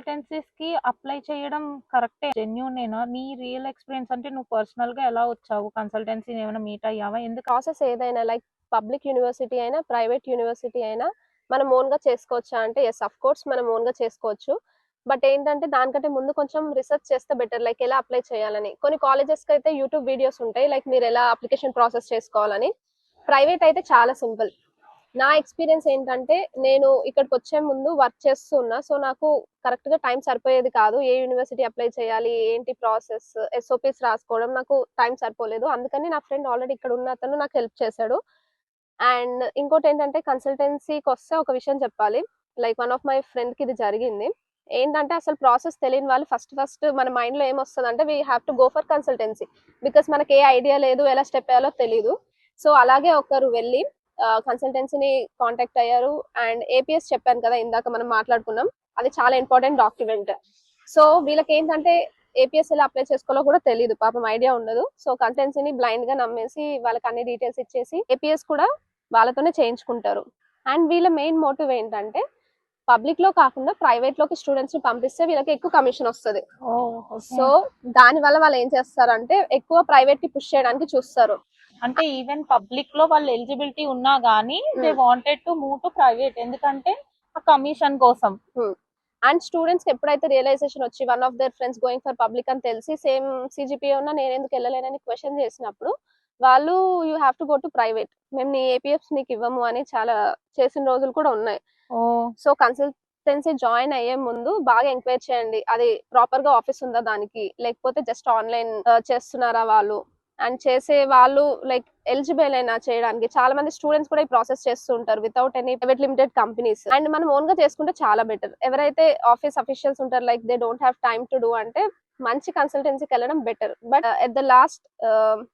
Consultancies కి apply చేయడం కరెక్టే, జెన్యూనేనా? నీ రియల్ ఎక్స్పీరియన్స్ అంటే నువ్వు పర్సనల్ గా ఎలా వచ్చావు? కన్సల్టెన్సీ ఏమైనా మీట్ అయ్యావా? ఎందుకు? ప్రాసెస్ ఏదైనా లైక్ పబ్లిక్ యూనివర్సిటీ అయినా, ప్రైవేట్ యూనివర్సిటీ అయినా మనం ఓన్‌గా చేసుకోవచ్చా అంటే యెస్ ఆఫ్ కోర్స్ మనం ఓన్‌గా చేసుకోవచ్చు. బట్ ఏంటంటే దానికంటే ముందు కొంచెం రిసర్చ్ చేస్తే బెటర్. లైక్ ఎలా అప్లై చేయాలని. కొన్ని కాలేజెస్‌కి అయితే యూట్యూబ్ వీడియోస్ ఉంటాయి. లైక్ మీరు ఎలా అప్లికేషన్ ప్రాసెస్ చేసుకోవాలని. ప్రైవేట్ అయితే చాలా సింపుల్. నా ఎక్స్‌పీరియన్స్ ఏంటంటే నేను ఇక్కడికొచ్చే ముందు వర్క్ చేస్తూ ఉన్నా. సో, నాకు కరెక్ట్‌గా టైం సరిపోయేది కాదు. ఏ యూనివర్సిటీ అప్లై చేయాలి? ఏంటి ప్రాసెస్? ఎస్ఓపీస్ రాసుకోవడం నాకు టైం సరిపోలేదు. అందుకని నా ఫ్రెండ్ ఆల్రెడీ ఇక్కడ ఉన్న అతను నాకు హెల్ప్ చేశాడు. అండ్ ఇంకోటేంటంటే కన్సల్టెన్సీకొస్తే ఒక విషయం చెప్పాలి. లైక్ వన్ ఆఫ్ మై ఫ్రెండ్‌కి ఇది జరిగింది. ఏంటంటే అసలు ప్రాసెస్ తెలియని వాళ్ళు ఫస్ట్ ఫస్ట్ మన మైండ్‌లో ఏమొస్తదంటే we have to go for consultancy. Because మనకి ఏ ఐడియా లేదు. ఎలా స్టెప్ ఏయాలో తెలీదు. సో, అలాగే ఒకరు వెళ్లి కన్సల్టెన్సీని కాంటాక్ట్ అయ్యారు. అండ్ ఏపీఎస్ చెప్పాను కదా! ఇందాక మనం మాట్లాడుకున్నాం. అది చాలా ఇంపార్టెంట్ డాక్యుమెంట్. సో, వీళ్ళకేంటంటే ఏపీఎస్ ఎలా అప్లై చేసుకోవాలో కూడా తెలీదు. పాపం ఐడియా ఉండదు. సో, కన్సల్టెన్సీని బ్లైండ్‌గా నమ్మేసి వాళ్ళకి అన్ని డీటెయిల్స్ ఇచ్చేసి ఏపీఎస్ కూడా వాళ్ళతోనే చేయించుకుంటారు. అండ్ వీళ్ళ మెయిన్ మోటివ్ ఏంటంటే పబ్లిక్‌లో కాకుండా ప్రైవేట్‌లోకి స్టూడెంట్స్‌ని పంపిస్తే వీళ్ళకి ఎక్కువ కమిషన్ వస్తది. ఓహ్! ఓకే. సో, దానివల్ల వాళ్ళు ఏం చేస్తారంటే ఎక్కువ ప్రైవేట్‌కి పుష్ చేయడానికి చూస్తారు. అంటే ఈవెన్ పబ్లిక్ లో వాళ్ళు ఎలిజిబిలిటీ ఉన్నా గానీ they wanted to move to private, ఎందుకంటే ఆ కమిషన్ కోసం. అండ్ స్టూడెంట్స్‌కి ఎప్పుడైతే రియలైజేషన్ వచ్చి one of their friends going for public అని తెలిసి సేమ్ సీజీపీఏ ఉన్నా నేనెందుకు ఎళ్ళలేనని క్వెషన్ చేసినప్పుడు వాళ్ళు you have to go to private. మేము నీ ఏపీఎఫ్స్ నీకు ఇవ్వము అని చాలా చేసిన రోజులు కూడా ఉన్నాయి. ఓహ్! సో, కన్సల్టెన్సీ జాయిన్ అయ్యే ముందు బాగా ఎంక్వైరీ చేయండి. అది ప్రాపర్‌గా ఆఫీస్ ఉందా దానికి? లేకపోతే జస్ట్ ఆన్‌లైన్ చేస్తున్నారా వాళ్ళు? అండ్ చేసే వాళ్ళు లైక్ ఎలిజిబులేనా చేయడానికి? చాలా మంది స్టూడెంట్స్ కూడా ఈ ప్రాసెస్ చేస్తూ ఉంటారు without any private limited companies. And మనం ఓన్‌గా చేసుకుంటే చాలా బెటర్. ఎవరైతే ఆఫీస్ అఫీషియల్స్ ఉంటారో like they don't have time to do అంటే మంచి కన్సల్టెన్సీకి వెళ్ళడం better. But at the last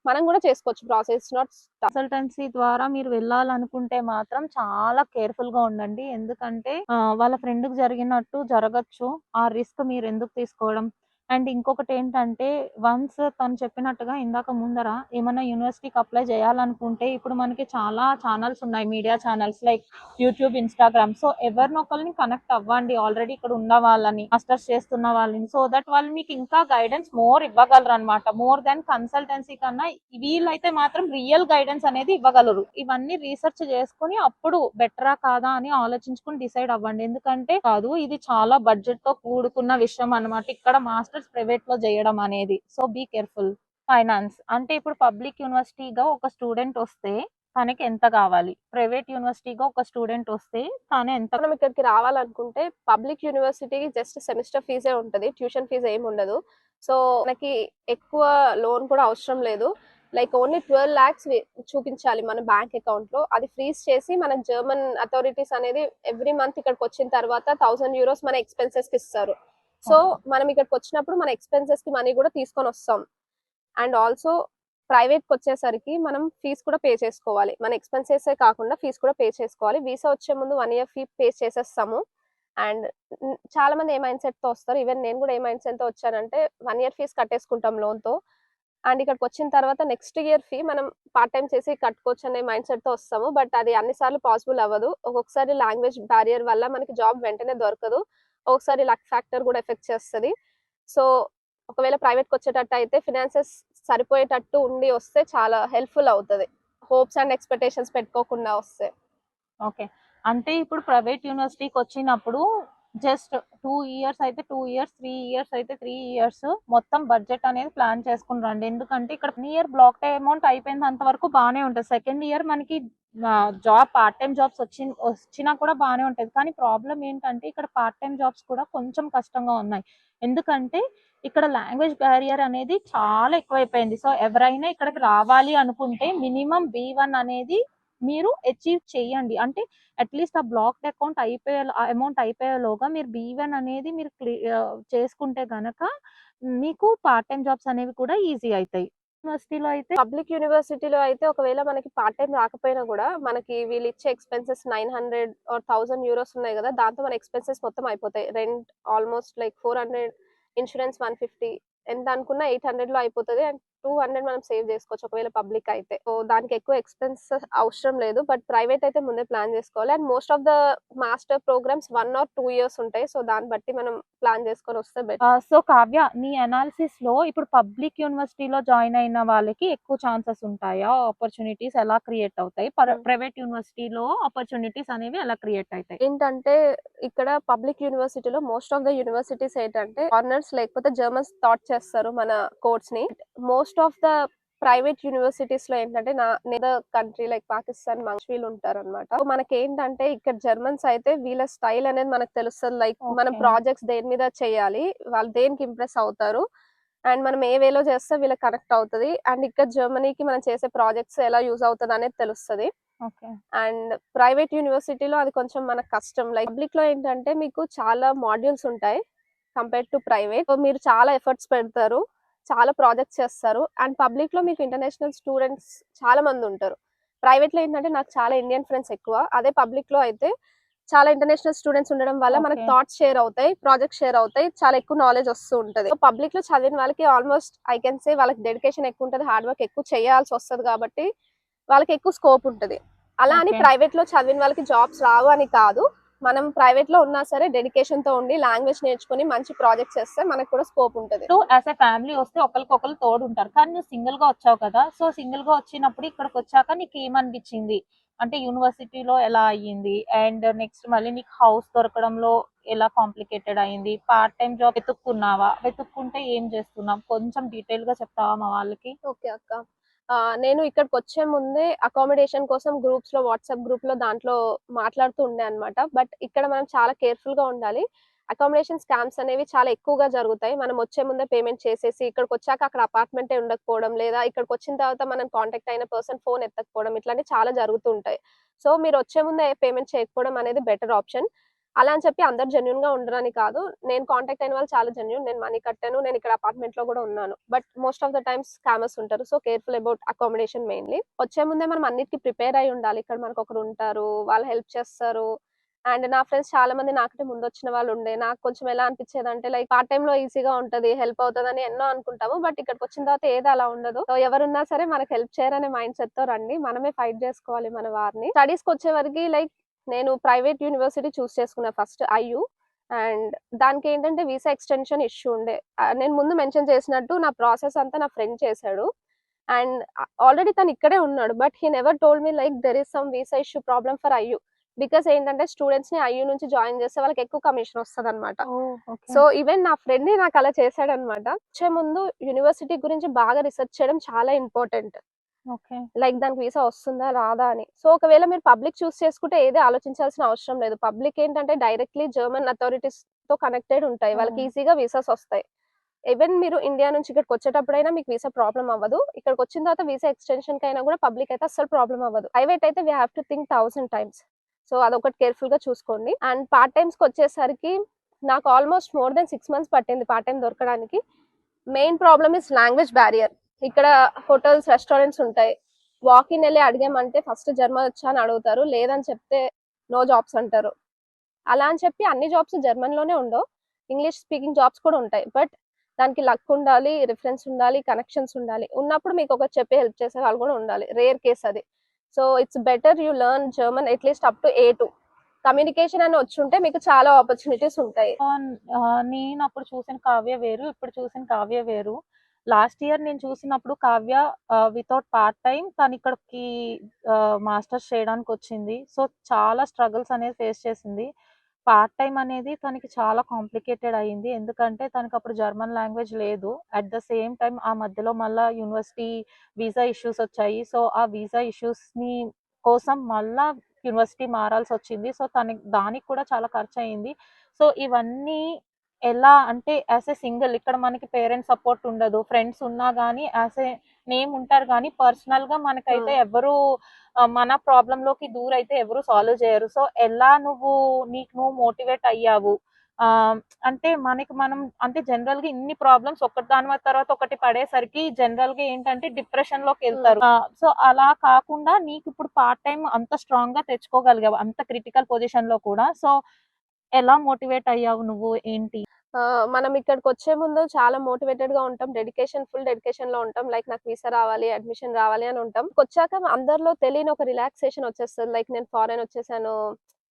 మనం కూడా చేసుకోవచ్చు ప్రాసెస్. ఇట్స్ నాట్ కన్సల్టెన్సీ ద్వారా మీరు వెళ్ళాలనుకుంటే మాత్రం చాలా కేర్ఫుల్ గా ఉండండి. ఎందుకంటే వాళ్ళ ఫ్రెండ్ కి జరిగినట్టు జరగచ్చు. ఆ రిస్క్ మీరు ఎందుకు తీసుకోవడం? అండ్ ఇంకొకటి ఏంటంటే, వన్స్ తను చెప్పినట్టుగా ఇందాక ముందర ఏమన్నా యూనివర్సిటీకి అప్లై చేయాలనుకుంటే ఇప్పుడు మనకి చాలా ఛానల్స్ ఉన్నాయి, media channels like YouTube, Instagram. So ఎవరినొకరిని కనెక్ట్ అవ్వండి ఆల్రెడీ ఇక్కడ ఉన్న వాళ్ళని, మాస్టర్స్ చేస్తున్న వాళ్ళని. సో దట్ వాళ్ళు మీకు ఇంకా గైడెన్స్ మోర్ ఇవ్వగలరు అనమాట. మోర్ దెన్ కన్సల్టెన్సీ కన్నా వీళ్ళైతే మాత్రం రియల్ గైడెన్స్ అనేది ఇవ్వగలరు. ఇవన్నీ రీసెర్చ్ చేసుకుని అప్పుడు బెటరా కాదా అని ఆలోచించుకుని డిసైడ్ అవ్వండి. ఎందుకంటే కాదు, ఇది చాలా బడ్జెట్ తో కూడుకున్న విషయం అన్నమాట. ఇక్కడ మాస్టర్స్ ప్రైవేట్ లో చేయడం అనేది. So be careful. ఫైనాన్స్ అంటే ఇప్పుడు పబ్లిక్ యూనివర్సిటీగా ఒక స్టూడెంట్ వస్తే తనకి ఎంత కావాలి? ప్రైవేట్ యూనివర్సిటీగా ఒక స్టూడెంట్ వస్తే తాను ఎంత? మనం ఇక్కడికి రావాలనుకుంటే పబ్లిక్ యూనివర్సిటీకి జస్ట్ సెమిస్టర్ ఫీజే ఉంటది. ట్యూషన్ ఫీజ్ ఏమి ఉండదు. సో, మనకి ఎక్కువ లోన్ కూడా అవసరం లేదు. లైక్ ఓన్లీ 12 లాక్స్ చూపించాలి మన బ్యాంక్ అకౌంట్ లో. అది ఫ్రీజ్ చేసి మనకు జర్మన్ అథారిటీస్ అనేది ఎవ్రీ మంత్ ఇక్కడికి వచ్చిన తర్వాత 1000 యూరోస్ మన ఎక్స్పెన్సెస్ కి ఇస్తారు. సో, మనం ఇక్కడికి వచ్చినప్పుడు మన ఎక్స్పెన్సెస్ కి మనీ కూడా తీసుకొని వస్తాం. అండ్ ఆల్సో ప్రైవేట్‌కి వచ్చేసరికి మనం ఫీజ్ కూడా పే చేసుకోవాలి. మన ఎక్స్‌పెన్సెసే కాకుండా ఫీజ్ కూడా పే చేసుకోవాలి. వీసా వచ్చే ముందు 1 ఇయర్ ఫీ పే చేసేస్తాము. అండ్ చాలా మంది ఏ మైండ్ సెట్‌తో వస్తారు. ఈవెన్ నేను కూడా ఏ మైండ్ సెట్‌తో వచ్చానంటే 1 ఇయర్ ఫీజ్ కట్టేసుకుంటాం లోన్‌తో. అండ్ ఇక్కడికొచ్చిన తర్వాత నెక్స్ట్ ఇయర్ ఫీ మనం పార్ట్ టైమ్ చేసి కట్టుకోవచ్చు అనే మైండ్ సెట్‌తో వస్తాము. బట్ అది అన్ని సార్లు పాసిబుల్ అవ్వదు. ఒక్కొక్కసారి లాంగ్వేజ్ బ్యారియర్ వల్ల మనకి జాబ్ వెంటనే దొరకదు. ఒక్కొక్కసారి లక్ ఫ్యాక్టర్ కూడా ఎఫెక్ట్ చేస్తది. సో, ఒకవేళ ప్రైవేట్‌కొచ్చేటట్టు అయితే ఫినాన్సెస్ సరిపోయేటట్టు ఉండి వస్తే చాలా హెల్ప్‌ఫుల్ అవుతది. హోప్స్ అండ్ ఎక్స్‌పెక్టేషన్స్ పెట్టుకోకుండా వస్తే. ఓకే. అంటే ఇప్పుడు ప్రైవేట్ యూనివర్సిటీకి వచ్చినప్పుడు జస్ట్ 2 ఇయర్స్ అయితే 2 ఇయర్స్, 3 ఇయర్స్ అయితే 3 ఇయర్స్ మొత్తం బడ్జెట్ అనేది ప్లాన్ చేసుకుని రండి. ఎందుకంటే ఇక్కడ 1 ఇయర్ బ్లాక్ అమౌంట్ అయిపోయినంత వరకు బానే ఉంటది. సెకండ్ ఇయర్ మనకి జాబ్ పార్ట్ టైమ్ జాబ్స్ వచ్చినా కూడా బానే ఉంటది. కానీ ప్రాబ్లమ్ ఏంటంటే ఇక్కడ పార్ట్ టైమ్ జాబ్స్ కూడా కొంచెం కష్టంగా ఉన్నాయి. ఎందుకంటే ఇక్కడ లాంగ్వేజ్ బ్యారియర్ అనేది చాలా ఎక్కువైపోయింది. సో ఎవరైనా ఇక్కడికి రావాలి అనుకుంటే మినిమం B1 అనేది మీరు అచీవ్ చేయండి. అంటే అట్లీస్ట్ ఆ బ్లాక్డ్ అమౌంట్ అయిపోయేలోగా మీరు B1 అనేది మీరు చేసుకుంటే గనక మీకు పార్ట్ టైమ్ జాబ్స్ అనేవి కూడా ఈజీ అయితాయి. యూనివర్సిటీలో అయితే పబ్లిక్ యూనివర్సిటీలో అయితే ఒకవేళ మనకి పార్ట్ టైమ్ రాకపోయినా కూడా మనకి వీళ్ళు ఇచ్చే ఎక్స్‌పెన్సెస్ 900 ఆర్ 1000 యూరోస్ ఉన్నాయి కదా! దాంతో మన ఎక్స్‌పెన్సెస్ మొత్తం అయిపోతాయి. రెంట్ ఆల్‌మోస్ట్ లైక్ 400, ఇన్స్యూరెన్స్ 150 ఎంత అనుకున్నా 800లో అయిపోతది. అండ్ 200 మనం సేవ్ చేసుకోవచ్చు ఒకవేళ పబ్లిక్ అయితే. సో, దానికి ఎక్కువ ఎక్స్‌పెన్సెస్ అవసరం లేదు. బట్ ప్రైవేట్ అయితే ముందే ప్లాన్ చేసుకోవాలి. And most of the master programs 1 or 2 years ఉంటాయి. సో, దాన్ని బట్టి మనం ప్లాన్ చేసుకొని వస్తే బెటర్. సో కావ్య, నీ అనాలిసిస్ లో ఇప్పుడు పబ్లిక్ యూనివర్సిటీలో జాయిన్ అయిన వాళ్ళకి ఎక్కువ ఛాన్సెస్ ఉంటాయా? ఆపర్చునిటీస్ ఎలా క్రియేట్ అవుతాయి? ప్రైవేట్ యూనివర్సిటీలో ఆపర్చునిటీస్ అనేవి ఎలా క్రియేట్ అవుతాయి? ఏంటంటే ఇక్కడ పబ్లిక్ యూనివర్సిటీలో మోస్ట్ ఆఫ్ ద యూనివర్సిటీస్ ఏంటంటే ఆనర్స్ లేకపోతే జర్మన్స్ థాట్ చేస్తారు మన కోర్స్ ని. Most of the private universities లో ఏంటంటే నేదర్ కంట్రీ లైక్ పాకిస్తాన్ వీళ్ళు ఉంటారు అనమాట. మనకి ఏంటంటే ఇక్కడ జర్మన్స్ అయితే వీళ్ళ స్టైల్ అనేది మనకు తెలుస్తుంది. లైక్ మనం ప్రాజెక్ట్స్ దేని మీద చేయాలి, వాళ్ళు దేనికి ఇంప్రెస్ అవుతారు, అండ్ మనం ఏ వేలో చేస్తే వీళ్ళకి కనెక్ట్ అవుతుంది, అండ్ ఇక్కడ జర్మనీకి మనం చేసే ప్రాజెక్ట్స్ ఎలా యూజ్ అవుతుంది అనేది తెలుస్తుంది. అండ్ ప్రైవేట్ యూనివర్సిటీలో అది కొంచెం మనకు కష్టం. లైక్ పబ్లిక్ లో ఏంటంటే మీకు చాలా మాడ్యూల్స్ ఉంటాయి కంపేర్ టు ప్రైవేట్. మీరు చాలా ఎఫర్ట్స్ పెడతారు, చాలా ప్రాజెక్ట్స్ చేస్తారు, అండ్ పబ్లిక్ లో మీకు ఇంటర్నేషనల్ స్టూడెంట్స్ చాలా మంది ఉంటారు. ప్రైవేట్ లో ఏంటంటే నాకు చాలా ఇండియన్ ఫ్రెండ్స్ ఎక్కువ, అదే పబ్లిక్ లో అయితే చాలా ఇంటర్నేషనల్ స్టూడెంట్స్ ఉండడం వల్ల మనకు థాట్స్ షేర్ అవుతాయి, ప్రాజెక్ట్ షేర్ అవుతాయి, చాలా ఎక్కువ నాలెడ్జ్ వస్తూ ఉంటుంది. పబ్లిక్ లో చదివిన వాళ్ళకి ఆల్మోస్ట్ ఐ కెన్ సే వాళ్ళకి డెడికేషన్ ఎక్కువ ఉంటుంది, హార్డ్ వర్క్ ఎక్కువ చేయాల్సి వస్తుంది కాబట్టి వాళ్ళకి ఎక్కువ స్కోప్ ఉంటుంది. అలా అని ప్రైవేట్ లో చదివిన వాళ్ళకి జాబ్స్ రావు అని కాదు. మనం ప్రైవేట్ లో ఉన్నా సరే డెడికేషన్ తో ఉండి లాంగ్వేజ్ నేర్చుకుని మంచి ప్రాజెక్ట్స్ చేస్తే మనకు కూడా స్కోప్ ఉంటుంది. సో యాజ్ ఎ ఫ్యామిలీ వస్తే ఒకరికొకరు తోడు ఉంటారు, కానీ నువ్వు సింగిల్ గా వచ్చావు కదా, సో సింగిల్ గా వచ్చినప్పుడు ఇక్కడికి వచ్చాక నీకు ఏమనిపించింది? అంటే యూనివర్సిటీలో ఎలా అయ్యింది, అండ్ నెక్స్ట్ మళ్ళీ నీకు హౌస్ దొరకడంలో ఎలా కాంప్లికేటెడ్ అయింది, పార్ట్ టైం జాబ్ వెతుక్కున్నావా, వెతుక్కుంటే ఏం చేస్తున్నావు, కొంచెం డీటెయిల్ గా చెప్తావా మా వాళ్ళకి? ఓకే అక్క, నేను ఇక్కడికి వచ్చే ముందే అకామిడేషన్ కోసం గ్రూప్స్ లో, వాట్సాప్ గ్రూప్ లో దాంట్లో మాట్లాడుతూ ఉండే అనమాట. బట్ ఇక్కడ మనం చాలా కేర్ఫుల్ గా ఉండాలి. అకామిడేషన్ స్కామ్స్ అనేవి చాలా ఎక్కువగా జరుగుతాయి. మనం వచ్చే ముందే పేమెంట్ చేసేసి ఇక్కడికి వచ్చాక అక్కడ అపార్ట్మెంటే ఉండకపోవడం, లేదా ఇక్కడికి వచ్చిన తర్వాత మనం కాంటాక్ట్ అయిన పర్సన్ ఫోన్ ఎత్తకపోవడం, ఇట్లాంటివి చాలా జరుగుతూ ఉంటాయి. సో మీరు వచ్చే ముందే పేమెంట్ చేయకపోవడం అనేది బెటర్ ఆప్షన్. అలా అని చెప్పి అందరు జెన్యున్ గా ఉండరని కాదు, నేను కాంటాక్ట్ అయిన వాళ్ళు చాలా జెన్యున్, నేను మనీ కట్టాను, నేను ఇక్కడ అపార్ట్మెంట్ లో కూడా ఉన్నాను. But most of the times scammers ఉంటారు. So careful about accommodation mainly. వచ్చే ముందే మనం అన్నిటికీ ప్రిపేర్ అయి ఉండాలి. ఇక్కడ మనకు ఒకరు ఉంటారు, వాళ్ళు హెల్ప్ చేస్తారు. అండ్ నా ఫ్రెండ్స్ చాలా మంది నాకంటే ముందు వచ్చిన వాళ్ళు ఉండే. నాకు కొంచెం ఎలా అనిపించేది అంటే లైక్ పార్ట్ టైమ్ లో ఈజీగా ఉంటది, హెల్ప్ అవుతుంది అని ఎన్నో అనుకుంటాము. బట్ ఇక్కడికి వచ్చిన తర్వాత ఏది అలా ఉండదు. సో ఎవరున్నా సరే మనకు హెల్ప్ చేయరనే మైండ్ సెట్ తో రండి, మనమే ఫైట్ చేసుకోవాలి మన వారిని. స్టడీస్ కి వచ్చే వరకు లైక్ నేను ప్రైవేట్ యూనివర్సిటీ చూస్ చేసుకున్నా ఫస్ట్, ఐయు. అండ్ దానికి ఏంటంటే వీసా ఎక్స్టెన్షన్ ఇష్యూ ఉండే. నేను ముందు మెన్షన్ చేసినట్టు నా ప్రాసెస్ అంతా నా ఫ్రెండ్ చేశాడు, అండ్ ఆల్రెడీ తను ఇక్కడే ఉన్నాడు. But he never told me like there is some visa issue problem for IU. Because ఏంటంటే స్టూడెంట్స్ ని ఐయు నుంచి జాయిన్ చేస్తే వాళ్ళకి ఎక్కువ కమిషన్ వస్తుంది అనమాట. సో ఈవెన్ నా ఫ్రెండ్ నాకు అలా చేశాడనమాట. వచ్చే ముందు యూనివర్సిటీ గురించి బాగా రీసెర్చ్ చేయడం చాలా ఇంపార్టెంట్. లైక్ దానికి వీసా వస్తుందా రాదా అని. సో ఒకవేళ మీరు పబ్లిక్ చూస్ చేసుకుంటే ఏది ఆలోచించాల్సిన అవసరం లేదు. పబ్లిక్ ఏంటంటే డైరెక్ట్లీ జర్మన్ అథారిటీస్ తో కనెక్టెడ్ ఉంటాయి, వాళ్ళకి ఈజీగా వీసాస్ వస్తాయి. ఈవెన్ మీరు ఇండియా నుంచి ఇక్కడికి వచ్చేటప్పుడైనా మీకు వీసా ప్రాబ్లం అవ్వదు. ఇక్కడికి వచ్చిన తర్వాత వీసా ఎక్స్టెన్షన్ కైనా కూడా పబ్లిక్ అయితే అస్సలు ప్రాబ్లం అవ్వదు. ప్రైవేట్ అయితే we have to think 1000 times. So అదొకటి కేర్ఫుల్ గా చూసుకోండి. అండ్ పార్ట్ టైమ్స్ కి వచ్చేసరికి నాకు ఆల్మోస్ట్ మోర్ దెన్ 6 months పట్టింది పార్ట్ టైం దొరకడానికి. Main problem is language barrier. ఇక్కడ హోటల్స్, రెస్టారెంట్స్ ఉంటాయి. వాకిన్ వెళ్ళి అడిగామంటే ఫస్ట్ జర్మన్ వచ్చా అని అడుగుతారు, లేదని చెప్తే నో జాబ్స్ అంటారు. అలా అని చెప్పి అన్ని జాబ్స్ జర్మన్ లోనే ఉండవు, ఇంగ్లీష్ స్పీకింగ్ జాబ్స్ కూడా ఉంటాయి. బట్ దానికి లక్ ఉండాలి, రిఫరెన్స్ ఉండాలి, కనెక్షన్స్ ఉండాలి. ఉన్నప్పుడు మీకు ఒకటి చెప్పి హెల్ప్ చేసే వాళ్ళు కూడా ఉండాలి. రేర్ కేస్ అది. So it's better you learn German at least up to A2. Communication అని వచ్చి ఉంటే మీకు చాలా ఆపర్చునిటీస్ ఉంటాయి. నేను అప్పుడు చూసిన కావ్య వేరు, ఇప్పుడు చూసిన కావ్య వేరు. లాస్ట్ ఇయర్ నేను చూసినప్పుడు కావ్య వితౌట్ పార్ట్ టైం తను ఇక్కడికి మాస్టర్స్ చేయడానికి వచ్చింది. సో చాలా స్ట్రగుల్స్ అనేది ఫేస్ చేసింది. పార్ట్ టైం అనేది తనకి చాలా కాంప్లికేటెడ్ అయ్యింది, ఎందుకంటే తనకి అప్పుడు జర్మన్ లాంగ్వేజ్ లేదు. అట్ ద సేమ్ టైం ఆ మధ్యలో మళ్ళీ యూనివర్సిటీ వీసా ఇష్యూస్ వచ్చాయి. సో ఆ వీసా ఇష్యూస్ని కోసం మళ్ళా యూనివర్సిటీ మారాల్సి వచ్చింది. సో దానికి కూడా చాలా ఖర్చు అయింది. సో ఇవన్నీ ఎలా అంటే యాజ్ ఏ సింగిల్ ఇక్కడ మనకి పేరెంట్స్ సపోర్ట్ ఉండదు, ఫ్రెండ్స్ ఉన్నా కానీ యాజ్ ఏ నేమ్ ఉంటారు, కానీ పర్సనల్ గా మనకైతే ఎవరు మన ప్రాబ్లం లోకి దూరైతే ఎవరు సాల్వ్ చేయరు. సో ఎలా నీకు నువ్వు మోటివేట్ అయ్యావు? అంటే మనం అంటే జనరల్ గా ఇన్ని ప్రాబ్లమ్స్ ఒకటి దాని తర్వాత ఒకటి పడేసరికి జనరల్ గా ఏంటంటే డిప్రెషన్ లోకి వెళ్తారు. సో అలా కాకుండా నీకు ఇప్పుడు పార్ట్ టైం అంత స్ట్రాంగ్ గా తెచ్చుకోగలిగావు అంత క్రిటికల్ పొజిషన్ లో కూడా. సో ఎలా మోటివేట్ అయ్యావు నువ్వు, ఏంటి? మనం ఇక్కడికి వచ్చే ముందు చాలా మోటివేటెడ్ గా ఉంటాం, ఫుల్ డెడికేషన్ లో ఉంటాం. లైక్ నాకు వీసా రావాలి, అడ్మిషన్ రావాలి అని ఉంటాం. వచ్చాక అందరిలో తెలియని ఒక రిలాక్సేషన్ వచ్చేస్తుంది. లైక్ నేను ఫారెన్ వచ్చేసాను,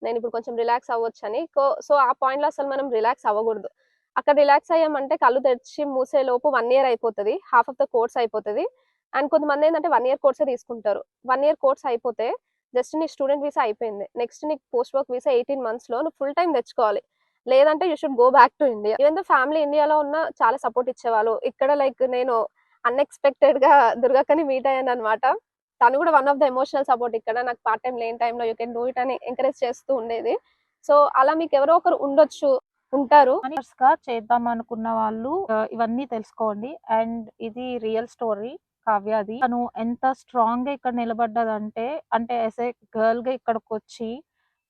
నేను ఇప్పుడు కొంచెం రిలాక్స్ అవ్వచ్చు అని. సో ఆ పాయింట్ లో అసలు మనం రిలాక్స్ అవ్వకూడదు. అక్కడ రిలాక్స్ అయ్యామంటే కళ్ళు తెరిచి మూసే లోపు 1 ఇయర్ అయిపోతది. హాఫ్ ఆఫ్ ద కోర్స్ అయిపోతది. అండ్ కొంతమంది ఏంటంటే 1 ఇయర్ కోర్సే తీసుకుంటారు. 1 ఇయర్ కోర్స్ అయిపోతే జస్ట్ నీ స్టూడెంట్ వీసా అయిపోయింది. నెక్స్ట్ నీకు పోస్ట్ వర్క్ వీసా 18 మంత్స్‌లో నువ్వు ఫుల్ టైమ్ తెచ్చుకోవాలి. లేదంటే you should go back to India. Even though family ఇండియాలో ఉన్న చాలా సపోర్ట్ ఇచ్చేవాళ్ళు. ఇక్కడ లైక్ నేను అన్‌ఎక్స్‌పెక్టెడ్‌గా దుర్గక్కని మీట్ అయ్యానన్నమాట. తను కూడా one of the emotional support ఇక్కడ. నాకు పార్ట్ టైమ్ లేని టైంలో యూ కెన్ డూ ఇట్ అని ఎంకరేజ్ చేస్తూ ఉండేది. సో, అలా మీకు ఎవరో ఒకరు ఉండొచ్చు, ఉంటారు. కానీ గా చేద్దాం అనుకున్న వాళ్ళు ఇవన్నీ తెలుసుకోండి. అండ్ ఇది రియల్ స్టోరీ కావ్యది. తను ఎంత స్ట్రాంగ్ గా ఇక్కడ నిలబడ్డదంటే, అంటే యాస్ ఏ గర్ల్ గా ఇక్కడికొచ్చి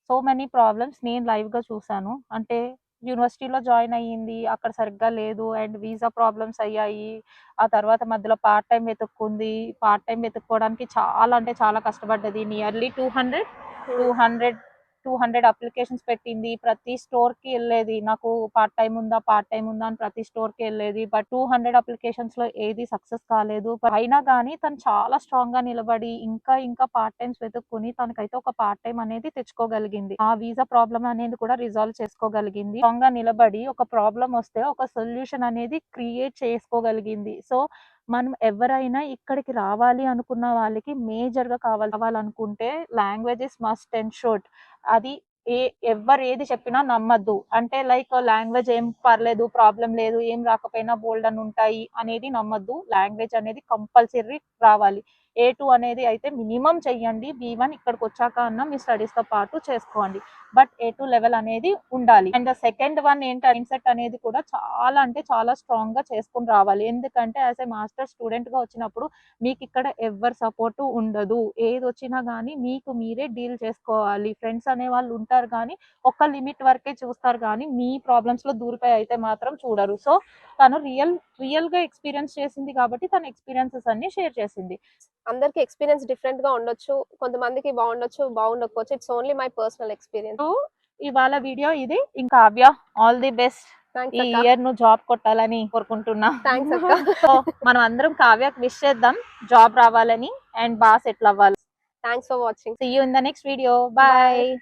సో మెనీ ప్రాబ్లమ్స్ నేను లైవ్ గా చూసాను. అంటే యూనివర్సిటీలో జాయిన్ అయ్యింది, అక్కడ సరిగ్గా లేదు అండ్ వీసా ప్రాబ్లమ్స్ అయ్యాయి. ఆ తర్వాత మధ్యలో పార్ట్ టైం వెతుక్కుంది. పార్ట్ టైం వెతుక్కోవడానికి చాలా అంటే చాలా కష్టపడ్డది. నియర్లీ 200 అప్లికేషన్స్ పెట్టింది. ప్రతి స్టోర్ కి వెళ్ళేది, నాకు పార్ట్ టైం ఉందా అని ప్రతి స్టోర్ కి వెళ్ళేది. బట్ 200 అప్లికేషన్స్ లో ఏది సక్సెస్ కాలేదు. అయినా కానీ తను చాలా స్ట్రాంగ్ గా నిలబడి ఇంకా పార్ట్ టైమ్స్ వెతుక్కుని తనకైతే ఒక పార్ట్ టైం అనేది తెచ్చుకోగలిగింది. ఆ వీసా ప్రాబ్లం అనేది కూడా రిజాల్వ్ చేసుకోగలిగింది. స్ట్రాంగ్ గా నిలబడి ఒక ప్రాబ్లం వస్తే ఒక సొల్యూషన్ అనేది క్రియేట్ చేసుకోగలిగింది. సో మనం ఎవరైనా ఇక్కడికి రావాలి అనుకున్న వాళ్ళకి మేజర్ గా కావాలనుకుంటే language is must and should. అది ఎవ్వరు ఏది చెప్పినా నమ్మద్దు. అంటే లైక్ లాంగ్వేజ్ ఏం పర్లేదు, ప్రాబ్లం లేదు, ఏం రాకపోయినా బోల్డ్ అని ఉంటాయి అనేది నమ్మద్దు. లాంగ్వేజ్ అనేది కంపల్సరీ రావాలి. A2 అనేది అయితే మినిమం చెయ్యండి. B1 ఇక్కడికి వచ్చాక అన్న మీ స్టడీస్ తో పాటు చేసుకోండి. బట్ A2 లెవెల్ అనేది ఉండాలి. అండ్ సెకండ్ వన్ ఏంటంటే మైండ్ సెట్ అనేది కూడా చాలా అంటే చాలా స్ట్రాంగ్ గా చేసుకుని రావాలి. ఎందుకంటే యాజ్ ఏ మాస్టర్ స్టూడెంట్ గా వచ్చినప్పుడు మీకు ఇక్కడ ఎవ్వరి సపోర్ట్ ఉండదు. ఏది వచ్చినా గానీ మీకు మీరే డీల్ చేసుకోవాలి. ఫ్రెండ్స్ అనే వాళ్ళు ఉంటారు కానీ ఒక లిమిట్ వరకే చూస్తారు కానీ మీ ప్రాబ్లమ్స్ లో దూరిపోయి అయితే మాత్రం చూడరు. సో తను రియల్ గా ఎక్స్పీరియన్స్ చేసింది కాబట్టి తన ఎక్స్పీరియన్సెస్ అన్ని షేర్ చేసింది. అందరికి ఎక్స్పీరియన్స్ డిఫరెంట్ గా ఉండొచ్చు. కొంతమందికి బాగుండొచ్చు, బాగుండకపోవచ్చు. It's only my personal experience. So ఇవాళ వీడియో ఇది. ఇంకా Kavya, all the best. Thanks ఈ అక్క. ఇయర్ నువ్వు జాబ్ కొట్టాలని కోరుకుంటున్నా. థ్యాంక్స్ అక్క. సో మనం అందరం కావ్యకి విష్ చేద్దాం జాబ్ రావాలని అండ్ బాగా సెటిల్ అవ్వాలి. Thanks for watching. See you in the next video. Bye.